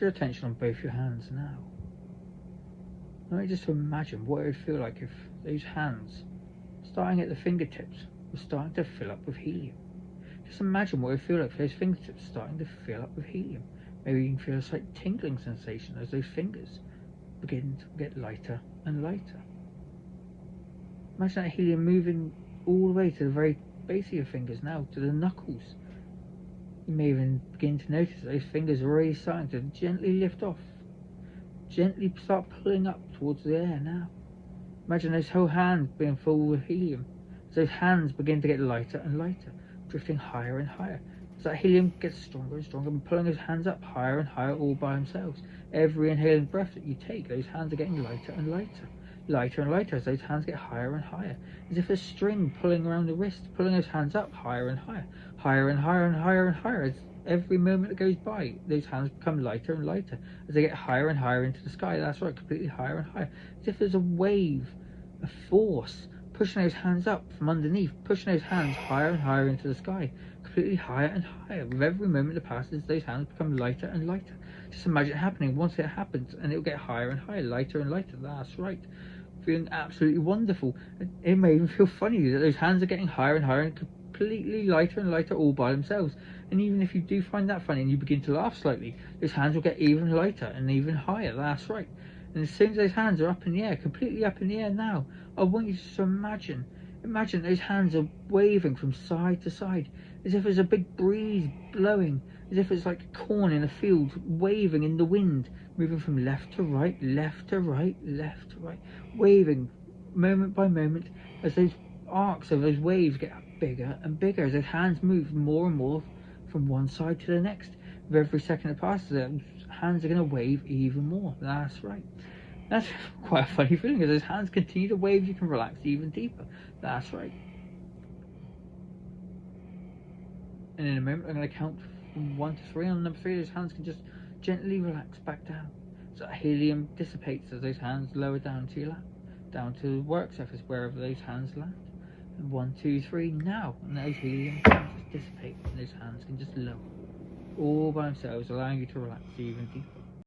your attention on both your hands now. I want you just to imagine what it would feel like if those hands, starting at the fingertips, were starting to fill up with helium. Just imagine what it would feel like if those fingertips starting to fill up with helium. Maybe you can feel a slight tingling sensation as those fingers begin to get lighter and lighter. Imagine that helium moving all the way to the very base of your fingers now, to the knuckles. You may even begin to notice those fingers are already starting to gently lift off. Gently start pulling up towards the air now. Imagine those whole hands being full of helium. As those hands begin to get lighter and lighter, drifting higher and higher. As that helium gets stronger and stronger, and pulling those hands up higher and higher all by themselves. Every inhaling breath that you take, those hands are getting lighter and lighter. Lighter and lighter as those hands get higher and higher. As if a string pulling around the wrist, pulling those hands up higher and higher. Higher and higher and higher and higher. As every moment that goes by, those hands become lighter and lighter. As they get higher and higher into the sky. That's right, completely higher and higher. As if there's a wave, a force, pushing those hands up from underneath, pushing those hands higher and higher into the sky, completely higher and higher. With every moment that passes, those hands become lighter and lighter. Just imagine it happening once it happens, and it'll get higher and higher, lighter and lighter. That's right. Feeling absolutely wonderful. It may even feel funny that those hands are getting higher and higher and completely lighter and lighter all by themselves. And even if you do find that funny and you begin to laugh slightly, those hands will get even lighter and even higher. That's right. And as soon as those hands are up in the air, completely up in the air now, I want you to imagine those hands are waving from side to side, as if there's a big breeze blowing, as if it's like corn in a field waving in the wind, moving from left to right, left to right, left to right, waving moment by moment as those arcs of those waves get bigger and bigger, as those hands move more and more from one side to the next. With every second that passes, those hands are going to wave even more. That's right. That's quite a funny feeling. As those hands continue to wave, you can relax even deeper. That's right. And in a moment, I'm going to count from 1 to 3. On number 3, those hands can just gently relax back down. So that helium dissipates as those hands lower down to your lap, down to the work surface, wherever those hands land. And 1, 2, 3, now. And those helium can just dissipate, and those hands can just lower all by themselves, allowing you to relax even deeper.